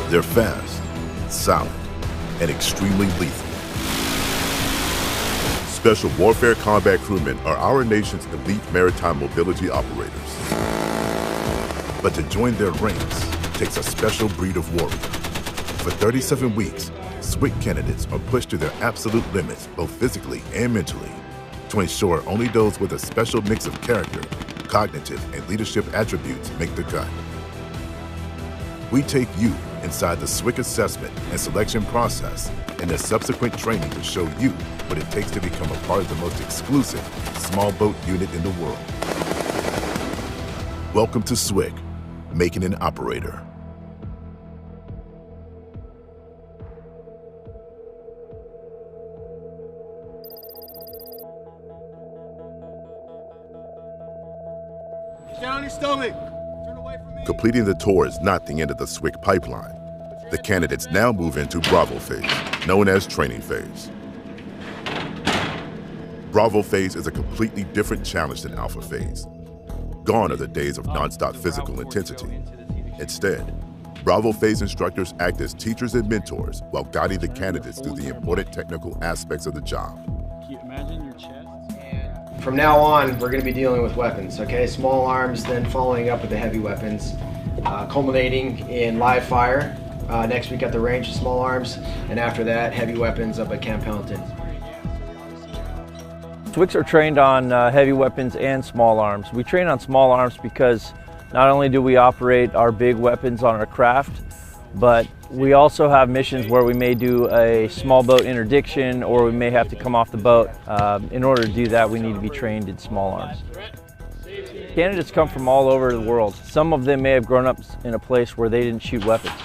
They're fast, silent, and extremely lethal. Special Warfare Combat Crewmen are our nation's elite maritime mobility operators. But to join their ranks takes a special breed of warrior. For 37 weeks, SWCC candidates are pushed to their absolute limits, both physically and mentally, to ensure only those with a special mix of character, cognitive, and leadership attributes make the cut. We take you inside the SWCC assessment and selection process and the subsequent training to show you what it takes to become a part of the most exclusive small boat unit in the world. Welcome to SWCC, making an operator. Down your stomach. Turn away from me. Completing the tour is not the end of the SWCC pipeline. The candidates now move into Bravo phase, known as training phase. Bravo phase is a completely different challenge than Alpha phase. Gone are the days of nonstop physical intensity. Instead, Bravo phase instructors act as teachers and mentors while guiding the candidates through the important technical aspects of the job. Can you imagine your chest? From now on, we're going to be dealing with weapons, okay? Small arms, then following up with the heavy weapons, culminating in live fire. Next week at the range, small arms, and after that, heavy weapons up at Camp Pendleton. SWCCs are trained on heavy weapons and small arms. We train on small arms because not only do we operate our big weapons on our craft, but we also have missions where we may do a small boat interdiction or we may have to come off the boat. In order to do that, we need to be trained in small arms. Candidates come from all over the world. Some of them may have grown up in a place where they didn't shoot weapons.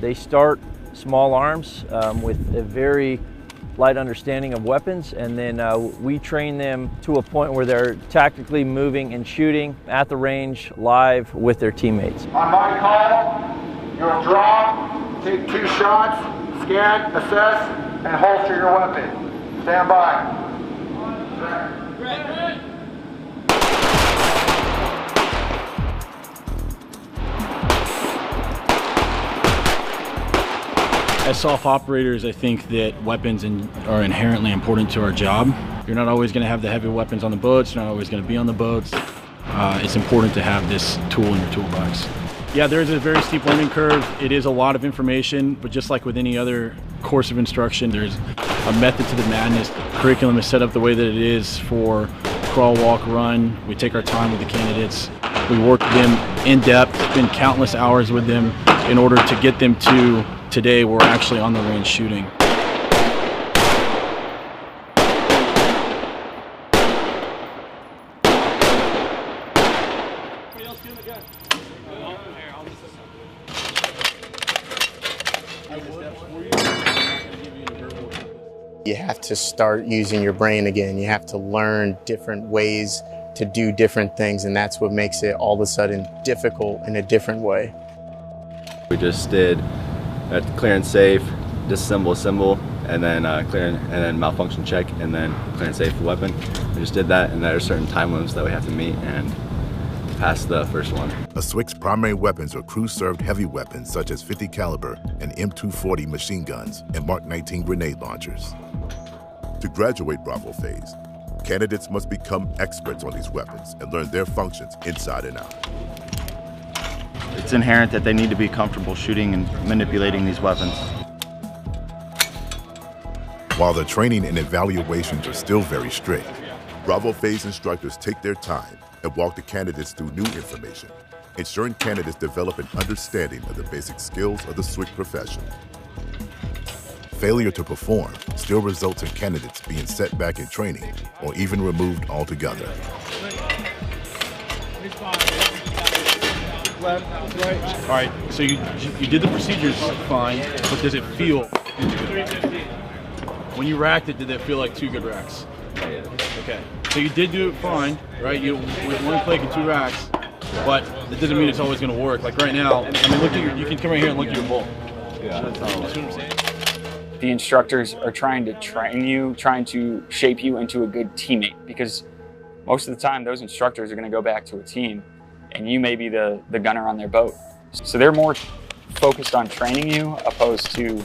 They start small arms with a very light understanding of weapons, and then we train them to a point where they're tactically moving and shooting at the range live with their teammates. On my call, you'll draw, take 2 shots, scan, assess, and holster your weapon. Stand by. As self-operators, I think that weapons are inherently important to our job. You're not always going to have the heavy weapons on the boats, you're not always going to be on the boats. It's important to have this tool in your toolbox. Yeah, there's a very steep learning curve. It is a lot of information, but just like with any other course of instruction, there's a method to the madness. The curriculum is set up the way that it is for crawl, walk, run. We take our time with the candidates. We work them in depth, spend countless hours with them in order to get them to today we're actually on the range shooting. You have to start using your brain again. You have to learn different ways to do different things, and that's what makes it all of a sudden difficult in a different way. We just did a clear and safe, disassemble, assemble, and then clear and then malfunction check, and then clear and safe weapon. We just did that, and there are certain time limits that we have to meet and pass the first one. A SWCC's primary weapons are crew-served heavy weapons such as 50 caliber and M240 machine guns and Mark 19 grenade launchers. To graduate Bravo phase, candidates must become experts on these weapons and learn their functions inside and out. It's inherent that they need to be comfortable shooting and manipulating these weapons. While the training and evaluations are still very strict, Bravo phase instructors take their time and walk the candidates through new information, ensuring candidates develop an understanding of the basic skills of the SWCC profession. Failure to perform still results in candidates being set back in training or even removed altogether. Left, right. All right, so you did the procedures fine, but does it feel? When you racked it, did that feel like 2 good racks? Okay, so you did do it fine, right? You with 1 click and 2 racks, but that doesn't mean it's always going to work. Like right now, I mean, look at you can come right here and look at your bolt. Yeah, that's what I'm saying. The instructors are trying to train you, trying to shape you into a good teammate, because most of the time those instructors are going to go back to a team and you may be the gunner on their boat. So they're more focused on training you opposed to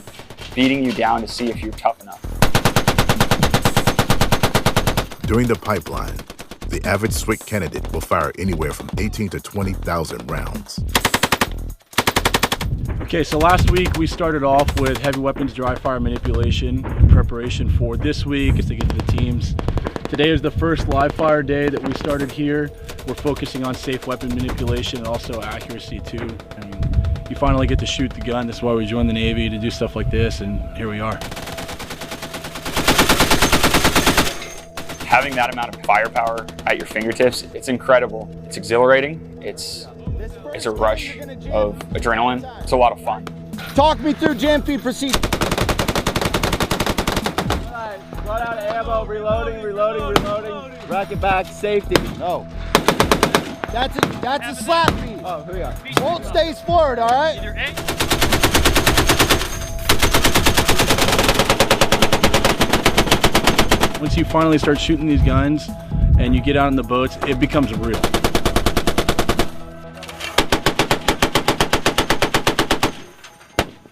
beating you down to see if you're tough enough. During the pipeline, the average SWCC candidate will fire anywhere from 18 to 20,000 rounds. Okay, so last week we started off with heavy weapons dry fire manipulation in preparation for this week as they get to the teams. Today is the first live fire day that we started here. We're focusing on safe weapon manipulation and also accuracy too. And you finally get to shoot the gun. That's why we joined the Navy, to do stuff like this, and here we are. Having that amount of firepower at your fingertips, it's incredible. It's exhilarating. It's a rush of adrenaline. It's a lot of fun. Talk me through jam feed procedure. Run out of ammo, reloading. Racket back, safety. No. That's a slap feed. Oh, here we are. Bolt stays forward, all right? Once you finally start shooting these guns and you get out in the boats, it becomes real.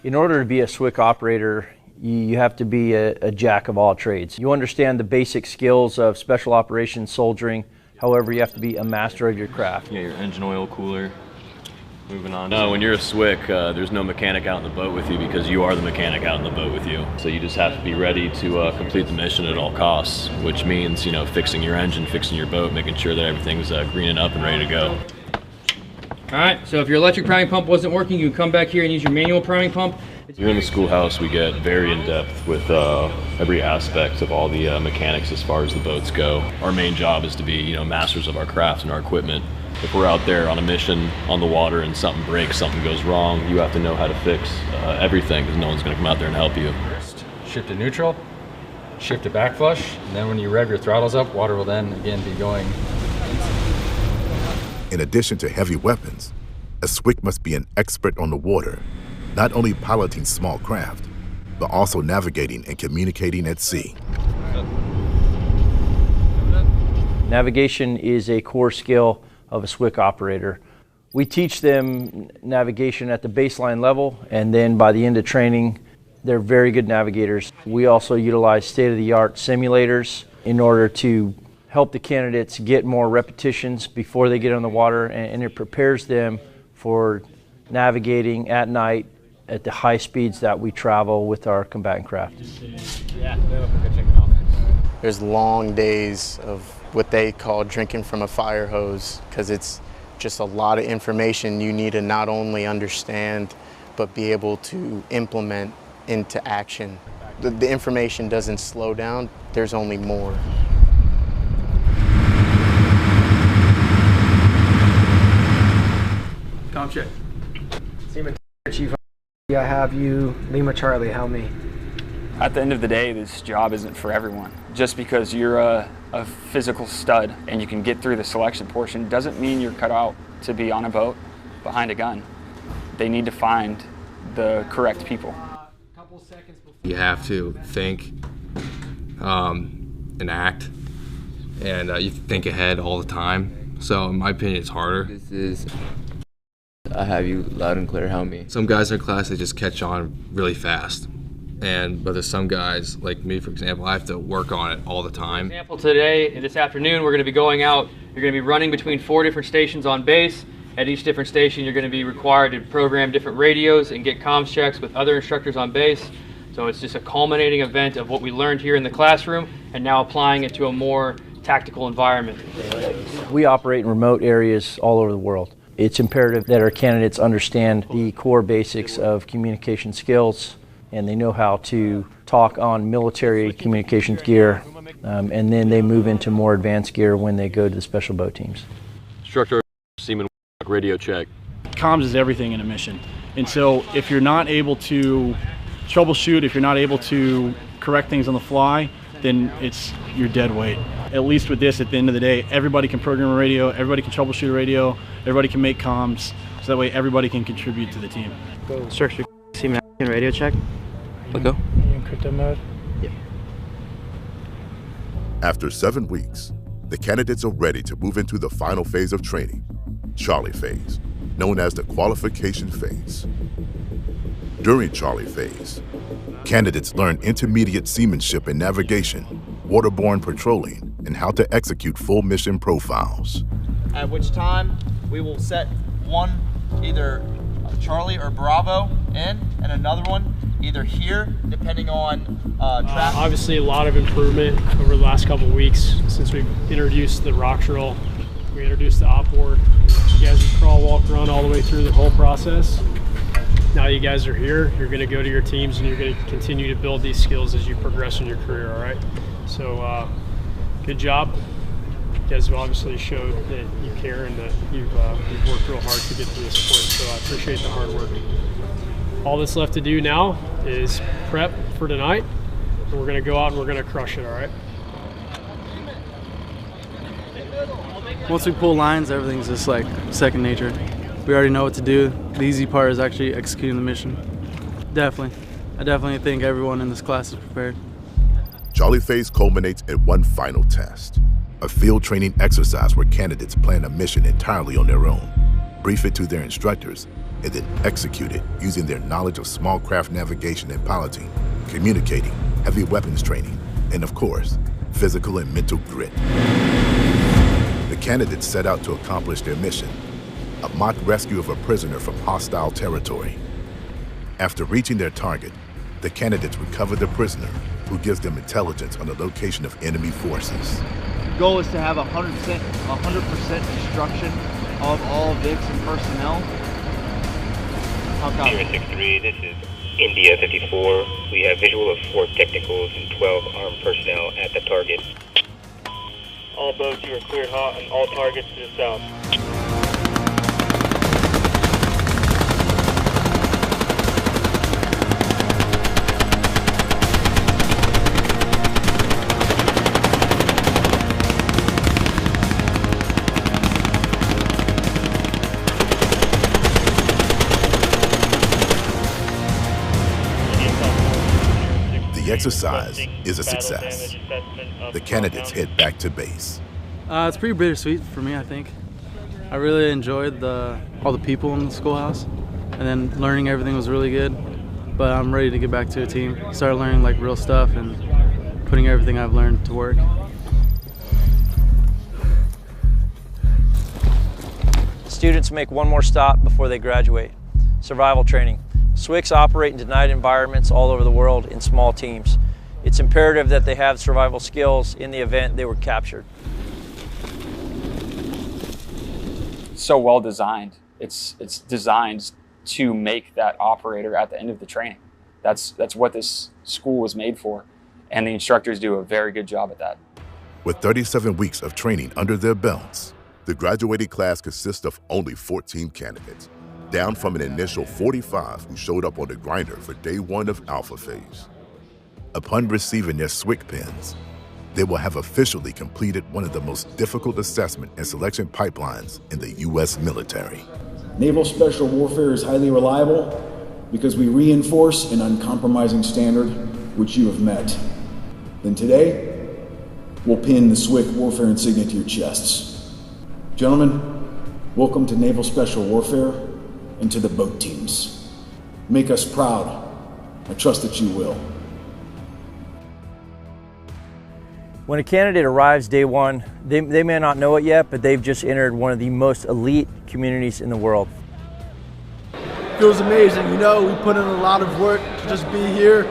In order to be a SWCC operator, you have to be a jack of all trades. You understand the basic skills of special operations soldiering. However, you have to be a master of your craft. Yeah, your engine oil, cooler. Moving on. No, when you're a SWCC, there's no mechanic out in the boat with you because you are the mechanic out in the boat with you. So you just have to be ready to complete the mission at all costs, which means, you know, fixing your engine, fixing your boat, making sure that everything's greening up and ready to go. All right, so if your electric priming pump wasn't working, you can come back here and use your manual priming pump. Here in the schoolhouse, we get very in-depth with every aspect of all the mechanics as far as the boats go. Our main job is to be, you know, masters of our craft and our equipment. If we're out there on a mission on the water and something breaks, something goes wrong, you have to know how to fix everything because no one's going to come out there and help you. First, shift to neutral, shift to back flush, and then when you rev your throttles up, water will then again be going. In addition to heavy weapons, a SWCC must be an expert on the water, not only piloting small craft, but also navigating and communicating at sea. Navigation is a core skill of a SWCC operator. We teach them navigation at the baseline level, and then by the end of training, they're very good navigators. We also utilize state-of-the-art simulators in order to help the candidates get more repetitions before they get on the water, and it prepares them for navigating at night at the high speeds that we travel with our combatant craft. There's long days of what they call drinking from a fire hose because it's just a lot of information you need to not only understand but be able to implement into action. The information doesn't slow down, there's only more. Com check. Seaman Chief, I have you, Lima Charlie, help me. At the end of the day, this job isn't for everyone. Just because you're a physical stud and you can get through the selection portion doesn't mean you're cut out to be on a boat behind a gun. They need to find the correct people. You have to think and act, and you think ahead all the time. So in my opinion, it's harder. I have you loud and clear, help me. Some guys in class, they just catch on really fast. But there's some guys, like me for example, I have to work on it all the time. For example, today, this afternoon, we're going to be going out. You're going to be running between 4 different stations on base. At each different station, you're going to be required to program different radios and get comms checks with other instructors on base. So it's just a culminating event of what we learned here in the classroom and now applying it to a more tactical environment. We operate in remote areas all over the world. It's imperative that our candidates understand the core basics of communication skills, and they know how to talk on military communications gear, and then they move into more advanced gear when they go to the special boat teams. Instructor, Seaman, radio check. Comms is everything in a mission. And so if you're not able to troubleshoot, if you're not able to correct things on the fly, then you're dead weight. At least with this, at the end of the day, everybody can program a radio, everybody can troubleshoot a radio, everybody can make comms, so that way everybody can contribute to the team. Structure, Seaman, radio check. Let go. In crypto mode? Yep. After 7 weeks, the candidates are ready to move into the final phase of training, Charlie phase, known as the qualification phase. During Charlie phase, candidates learn intermediate seamanship and navigation, waterborne patrolling, and how to execute full mission profiles. At which time we will set one either Charlie or Bravo in, and another one either here, depending on traffic. Obviously a lot of improvement over the last couple of weeks since we've introduced the rock drill. We introduced the op board. You guys would crawl, walk, run all the way through the whole process. Now you guys are here, you're going to go to your teams and you're going to continue to build these skills as you progress in your career, all right? So good job. You guys have obviously showed that you care and that you've worked real hard to get to this point, so I appreciate the hard work. All that's left to do now is prep for tonight, and we're going to go out and we're going to crush it, all right? Once we pull lines, everything's just like second nature. We already know what to do. The easy part is actually executing the mission. Definitely. I definitely think everyone in this class is prepared. Charlie phase culminates in one final test, a field training exercise where candidates plan a mission entirely on their own, brief it to their instructors, and then execute it using their knowledge of small craft navigation and piloting, communicating, heavy weapons training, and of course, physical and mental grit. The candidates set out to accomplish their mission, a mock rescue of a prisoner from hostile territory. After reaching their target, the candidates recover the prisoner, who gives them intelligence on the location of enemy forces. The goal is to have 100% destruction of all VICs and personnel. Sierra 6-3, this is India 54. We have visual of 4 technicals and 12 armed personnel at the target. All boats, you are cleared hot on all targets to the south. The exercise is a success. The candidates head back to base. It's pretty bittersweet for me, I think. I really enjoyed all the people in the schoolhouse, and then learning everything was really good. But I'm ready to get back to a team, start learning like real stuff and putting everything I've learned to work. Students make one more stop before they graduate. Survival training. SWCCs operate in denied environments all over the world in small teams. It's imperative that they have survival skills in the event they were captured. So well designed. It's designed to make that operator at the end of the training. That's what this school was made for, and the instructors do a very good job at that. With 37 weeks of training under their belts, the graduating class consists of only 14 candidates, down from an initial 45 who showed up on the grinder for day 1 of Alpha Phase. Upon receiving their SWCC pins, they will have officially completed one of the most difficult assessment and selection pipelines in the U.S. military. Naval Special Warfare is highly reliable because we reinforce an uncompromising standard which you have met. Then today, we'll pin the SWCC Warfare insignia to your chests. Gentlemen, welcome to Naval Special Warfare and to the boat teams. Make us proud. I trust that you will. When a candidate arrives day 1, they may not know it yet, but they've just entered one of the most elite communities in the world. Feels amazing, you know, we put in a lot of work to just be here,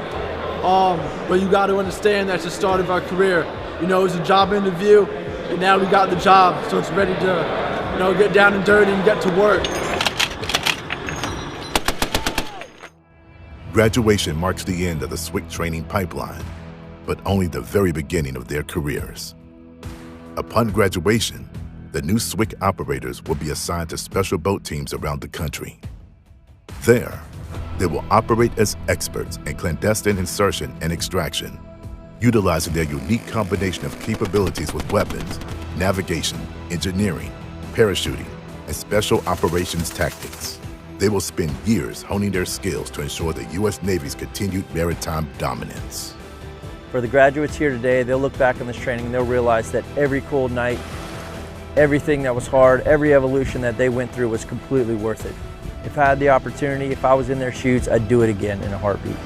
but you got to understand that's the start of our career. You know, it was a job interview, and now we got the job, so it's ready to, you know, get down and dirty and get to work. Graduation marks the end of the SWCC training pipeline, but only the very beginning of their careers. Upon graduation, the new SWCC operators will be assigned to special boat teams around the country. There, they will operate as experts in clandestine insertion and extraction, utilizing their unique combination of capabilities with weapons, navigation, engineering, parachuting, and special operations tactics. They will spend years honing their skills to ensure the U.S. Navy's continued maritime dominance. For the graduates here today, they'll look back on this training and they'll realize that every cold night everything that was hard, every evolution that they went through was completely worth it. If I had the opportunity, if I was in their shoes, I'd do it again in a heartbeat.